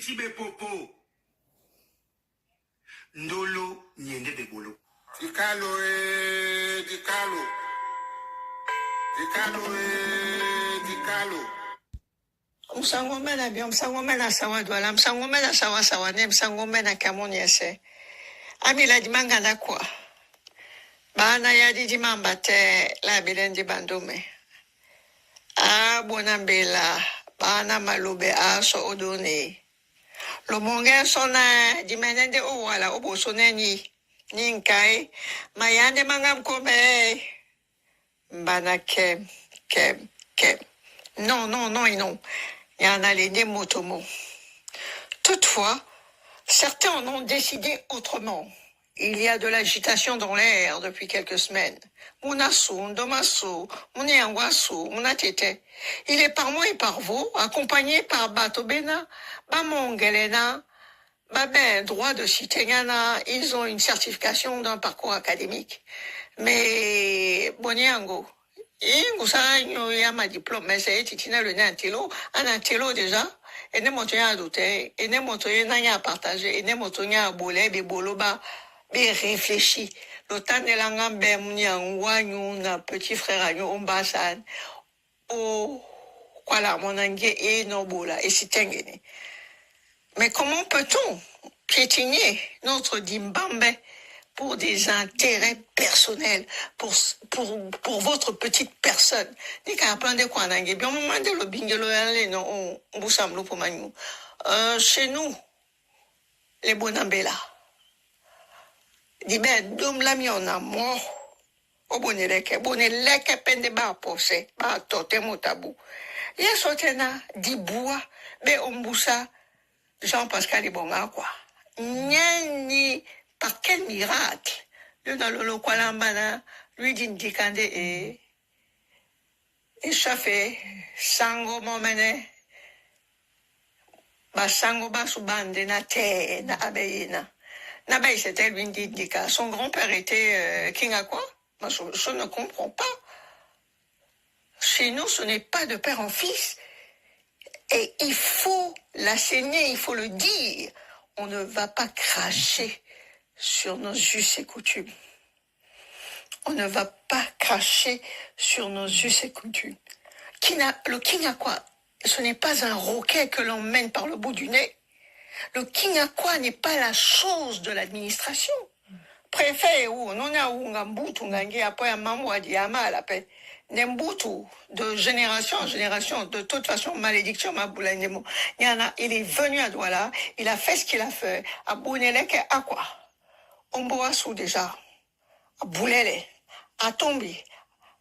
Titibe Popo. Ndolo Niende de Bolo. Dicalo, Dicalo. Dicalo, Dicalo. Msangomena bia msangomena sawa dwala msangomena sawa sawa ne msangomena kamoni ese. Amila dimangana kwa. Bana ya di dimamba te la bilendi bandume. Bonambela bana malube so odone. Lo monge sona dimenende o wala obo soneni ninkai mayande mangam kome bana kem. Non, non. Il y en a les Nemotomo. Toutefois, certains en ont décidé autrement. Il y a de l'agitation dans l'air depuis quelques semaines. Munasu, Ndomasu, Muniangwasu, Munatete. Il est par moi et par vous, accompagné par Batobena, Bamongelena, Babin, droit de Citengana. Ils ont une certification d'un parcours académique. Mais, Boniango, il y a ma diplôme, mais c'est titina le un antilo déjà, et ne motoya à douter, et ne motoya n'a partagé, et ne motoya à bouler, be boloba, be réfléchi. Le temps de l'angam na petit frère agno, ombasan, oh, voilà, mon angue et no bola, et si tengene. Mais comment peut-on piétiner notre dimbambe pour des intérêts personnels, pour votre petite personne? Ni ka plan de quoi nangue bien moment de lo bingelo yale no on busamlo pour magnou. Chez nous les bonambela. Di ben dom la mi on a mo o boneleke pende ba pose ba tote motabu. Ya sotena di bois be ombusa Jean-Pascal Ibonga quoi. Nyani par quel miracle? Le dans le lokalambana, lui d'indicande et chauffé, sango momene, ba sango ba subande na te, na abeina. Na bay c'était lui d'indica. Son grand-père était king à quoi? Moi, je ne comprends pas. Chez nous, ce n'est pas de père en fils. Et il faut l'asséner, il faut le dire. On ne va pas cracher sur nos us et coutumes. On ne va pas cracher sur nos us et coutumes. Le king à quoi? Ce n'est pas un roquet que l'on mène par le bout du nez. Le king à quoi n'est pas la chose de l'administration. Préfet ou non a ou ngambutu ngangi après mamu adi ama la paix. Nembutu de génération en génération, de toute façon malédiction maboula nemo. Il est venu à Douala, il a fait ce qu'il a fait. À Bouneleke à quoi? Omboasu déjà. À Boulele, à Tombi,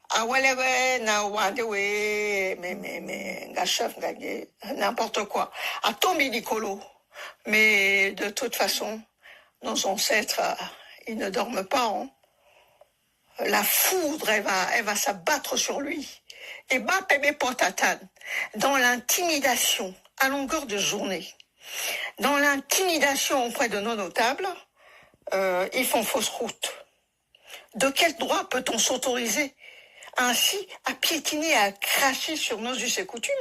à Walewe na Wadewe, mais ngachef ngage n'importe quoi. À Tombi Nicolo. Mais de toute façon, nos ancêtres, ils ne dorment pas. Hein. La foudre, elle va s'abattre sur lui. Et Bapebe Potatan, dans l'intimidation, à longueur de journée, dans l'intimidation auprès de nos notables, ils font fausse route. De quel droit peut-on s'autoriser ainsi à piétiner, à cracher sur nos us et coutumes?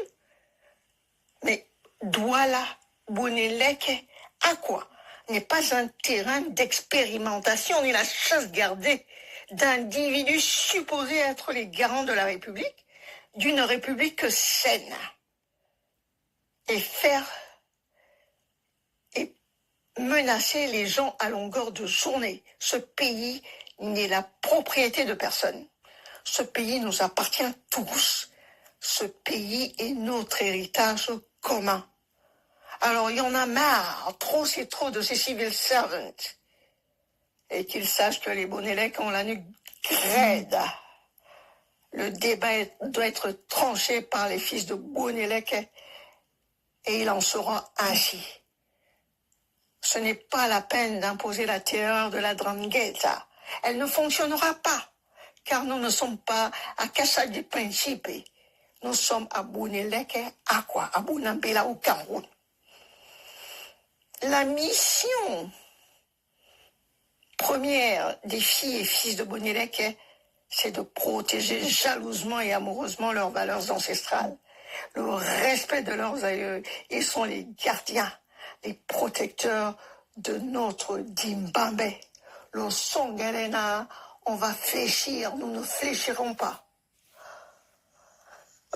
Mais Douala, Boneleke, à quoi? N'est pas un terrain d'expérimentation ni la chasse gardée d'individus supposés être les garants de la République, d'une République saine. Et menacer les gens à longueur de journée. Ce pays n'est la propriété de personne. Ce pays nous appartient tous. Ce pays est notre héritage commun. Alors, il y en a marre, trop c'est trop de ces civil servants. Et qu'ils sachent que les Bonelec ont la nuque raide. Le débat doit être tranché par les fils de Bonelec et il en sera ainsi. Ce n'est pas la peine d'imposer la terreur de la Drangheta. Elle ne fonctionnera pas, car nous ne sommes pas à Casa de Principe. Nous sommes à Bonelec à quoi? À Bonambela au Cameroun. La mission première des filles et fils de Bonelec, c'est de protéger jalousement et amoureusement leurs valeurs ancestrales, le respect de leurs aïeux. Ils sont les gardiens les protecteurs de notre Zimbabwe. Le Songerena, on va fléchir, nous ne fléchirons pas.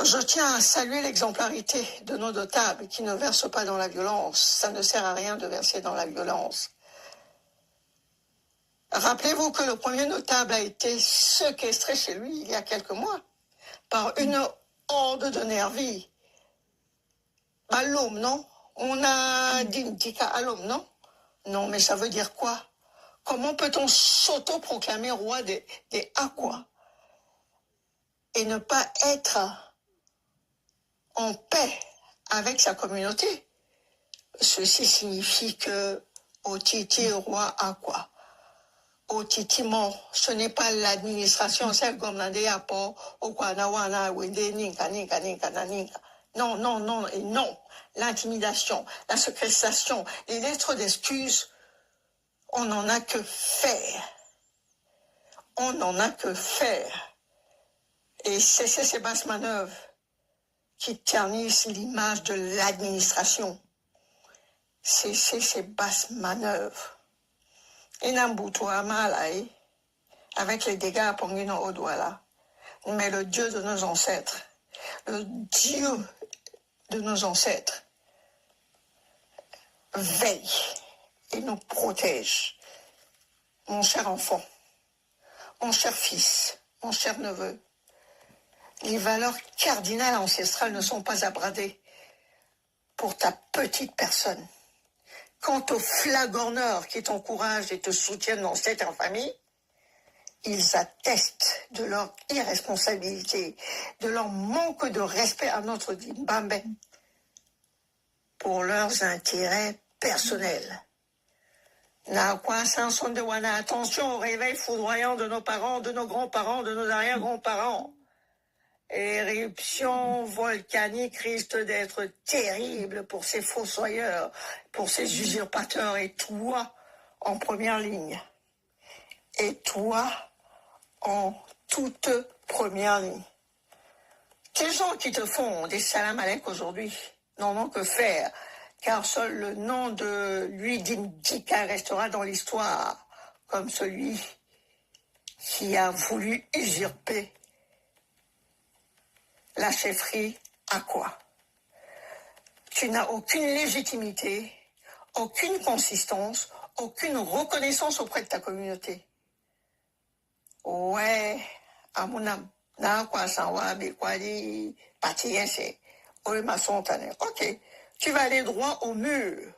Je tiens à saluer l'exemplarité de nos notables qui ne versent pas dans la violence. Ça ne sert à rien de verser dans la violence. Rappelez-vous que le premier notable a été séquestré chez lui il y a quelques mois par une horde de nervis. À l'homme, non? On a dit à l'homme, non? Non, mais ça veut dire quoi? Comment peut-on s'auto-proclamer roi des Aquas et ne pas être en paix avec sa communauté? Ceci signifie que Otiti roi Aqua. Otiti mort, ce n'est pas l'administration, c'est comme non, non, non et non. L'intimidation, la séquestration, les lettres d'excuses, on n'en a que faire. On n'en a que faire. Et cesser ces basses manœuvres qui ternissent l'image de l'administration. Cesser ces basses manœuvres. Et Nambuto Amalaï, avec les dégâts à Pongino Odouala, mais le Dieu de nos ancêtres, le Dieu de nos ancêtres, veille et nous protège. Mon cher enfant, mon cher fils, mon cher neveu, les valeurs cardinales ancestrales ne sont pas à brader pour ta petite personne. Quant aux flagorneurs qui t'encouragent et te soutiennent dans cette infamie, ils attestent de leur irresponsabilité, de leur manque de respect à notre Zimbabwe pour leurs intérêts personnels. Attention au réveil foudroyant de nos parents, de nos grands-parents, de nos arrière-grands-parents. Éruption volcanique risque d'être terrible pour ces fossoyeurs, pour ces usurpateurs, et toi en première ligne. Et toi en toute première ligne. Ces gens qui te font des salam alek aujourd'hui n'en ont que faire, car seul le nom de lui d'Indika restera dans l'histoire comme celui qui a voulu usurper la chefferie Aqua. Tu n'as aucune légitimité, aucune consistance, aucune reconnaissance auprès de ta communauté. Ouais, amunam, na kwa sanwa bekwadi patiense, oye masontane. Ok, tu vas aller droit au mur.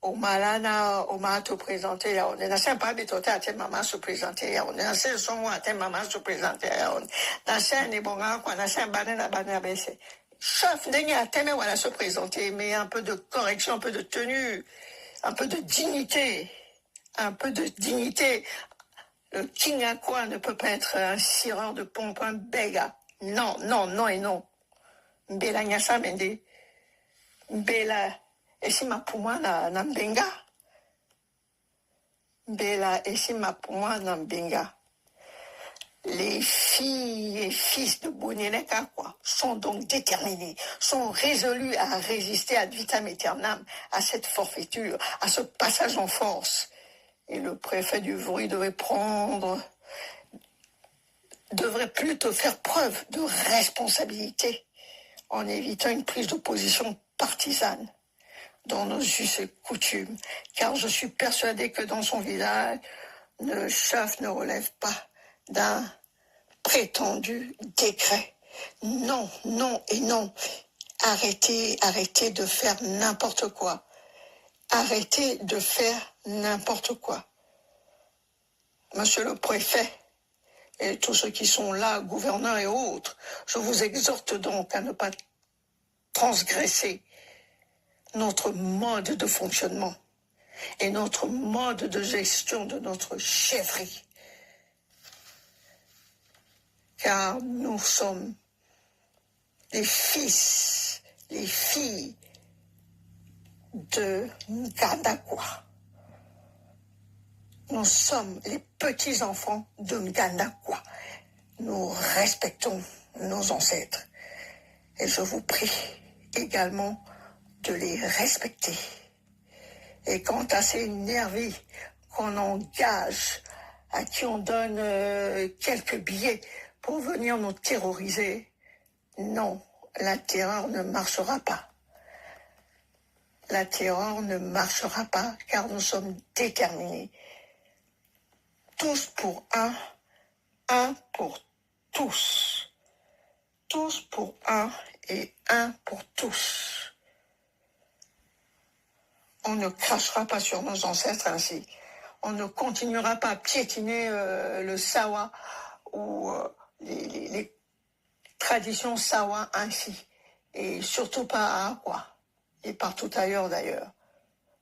Au malana, au ma te présenter, on est dans pas bitote à tes mamans se présenter, on est dans ce son à tes mamans se présenter, on dans ce n'est bon quoi, dans ce banana baisse. Chef n'est à tes voilà se présenter, mais un peu de correction, un peu de tenue, un peu de dignité, un peu de dignité. Le King Aqua ne peut pas être un sireur de pompe, un béga. Non, non, non et non. Mbela nyasa mende. Mbela esima pour moi na mbenga. Mbela esima pour moi na mbenga. Les filles et fils de Boneleka, quoi, sont donc déterminés, sont résolus à résister ad vitam aeternam à cette forfaiture, à ce passage en force. Et le préfet du Vry devrait plutôt faire preuve de responsabilité en évitant une prise de position partisane dans nos us et coutumes, car je suis persuadé que dans son village, le chef ne relève pas d'un prétendu décret. Non, non et non. Arrêtez, arrêtez de faire n'importe quoi. Arrêtez de faire n'importe quoi. Monsieur le préfet et tous ceux qui sont là, gouverneurs et autres, je vous exhorte donc à ne pas transgresser notre mode de fonctionnement et notre mode de gestion de notre chefferie. Car nous sommes les fils, les filles de Ngandakwa. Nous sommes les petits-enfants de Ngandakwa. Nous respectons nos ancêtres. Et je vous prie également de les respecter. Et quand assez énervé qu'on engage, à qui on donne quelques billets pour venir nous terroriser, non, la terreur ne marchera pas. La terreur ne marchera pas car nous sommes déterminés. Tous pour un pour tous. Tous pour un et un pour tous. On ne crachera pas sur nos ancêtres ainsi. On ne continuera pas à piétiner le sawa ou les traditions sawa ainsi. Et surtout pas à Akwa. Et partout ailleurs d'ailleurs.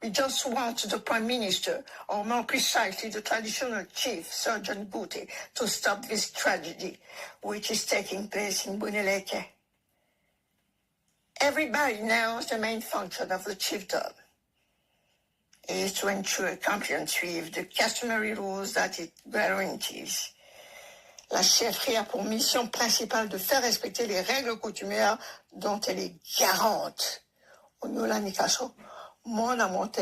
We just want the Prime Minister, or more precisely the traditional chief, Sergeant Guti, to stop this tragedy which is taking place in Buneleke. Everybody knows the main function of the chiefdom is to ensure compliance with the customary rules that it guarantees. La chefferie a pour mission principale de faire respecter les règles coutumières dont elle est garante. Onyola Nikaso, mon amonte,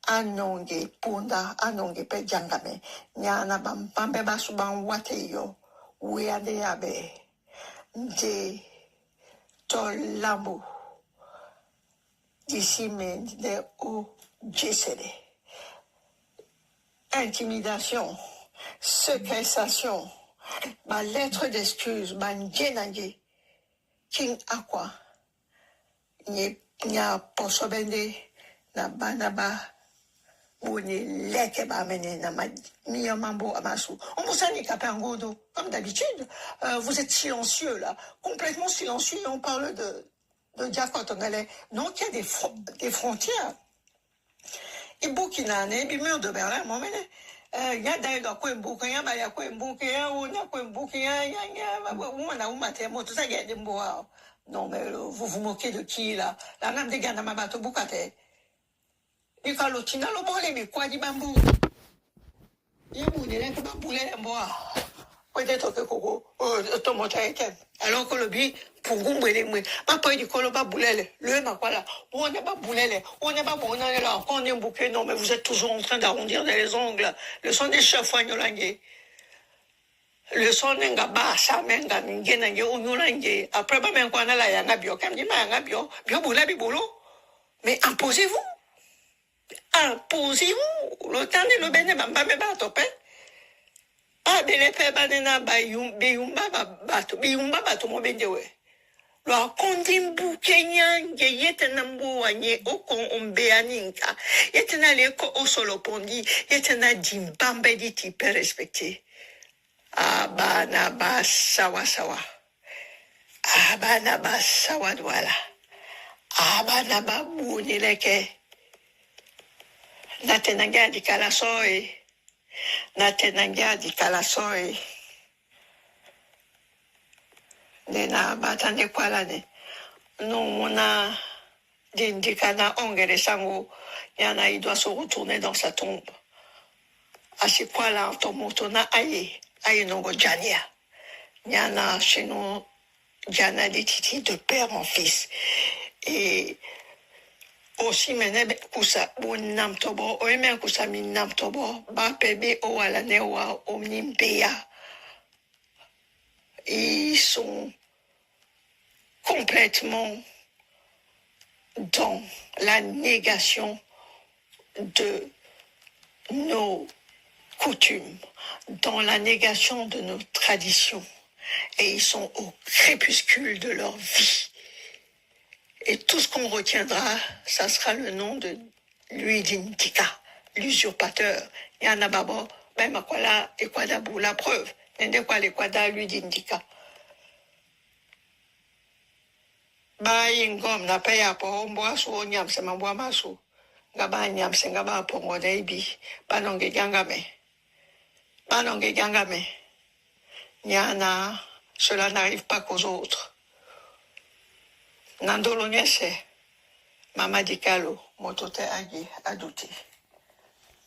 anonge punda, anonge pe jangame, nyana bampambe basuban wate yo, weade abe, nje tolambu, d'ici men de ou jesede. Intimidation, séquestration, ma lettre d'excuse, ma njenanje, King Akwa, nya posobende, na banaba, Bouni leke ba mene na miyamambo amasu. On vous a handicapé en godo, comme d'habitude. Vous êtes silencieux là, complètement silencieux. Et on parle de Diakotonale. Donc il y a des frontières. Et Burkina, les murs de Berlin, moi, il y a d'ailleurs quoi Burkina, il y a quoi Burkina, on a quoi Burkina, il y a tout ça, il y a des mots. Non mais vous vous moquez de qui là? La name des gars dans ma bateau Bukate. Il faut le tina le bon les quoi dit bambou. Il boule les que bambou les bois. Peut-être que coco tomate était. Alors que le bi pour gumber les pas pas du colo pas boulele. Le ma quoi là. On n'est pas boulele. On n'est pas bon on est là. On est bouquet non mais vous êtes toujours en train d'arrondir les ongles. Le son des chefs Wanyolangé. Le son n'enga ba sa menga n'enga Onyolangé. Après pas même quoi na la yanga bio. Comme dit ma yanga bio. Bio boula bi bolo. Mais imposez-vous. Imposez-vous. Le temps de le béné, bamba me bato pe. Ah, bele pe banena beyumba bato mo bendewe. Lo kondimbu Kenya yetena mbu wanye okon ombeaninka. Yetena leko osolopondi. Yetena jimbambe di type respecté. Abana ba sawa sawa. Abana ba sawa douala. Abana ba bunileke. Natenanga di kalasoi. Natenanga di kalasoi. Nena batande kwalane. Non, mona d'indicana ongere sango. Yana, il doit se retourner dans sa tombe. Asi kwala tomotona aye. Aye nongo jania. Yana, chez nous, Jana des titi de père en fils. Et aussi menebe kusa bunam tobo oemen kusa minam tobo ba pebe o ala newa omnimbea. Ils sont complètement dans la négation de nos coutumes, dans la négation de nos traditions. Et ils sont au crépuscule de leur vie. Et tout ce qu'on retiendra, ça sera le nom de Luidintika, l'usurpateur. Yanababo, ben makwala et kwadabu, la preuve. Nende kwa le kwada Luidintika. Ba yingom na paya po ombo so nyam se mambwa masu. Ngaba nyam se ngaba po ngodeibi. Banonge gangame. Banonge gangame. Nyana, cela n'arrive pas qu'aux autres. Nandolo nyese, mama dikalo, motote agi aduti.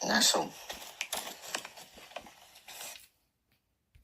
Nasom.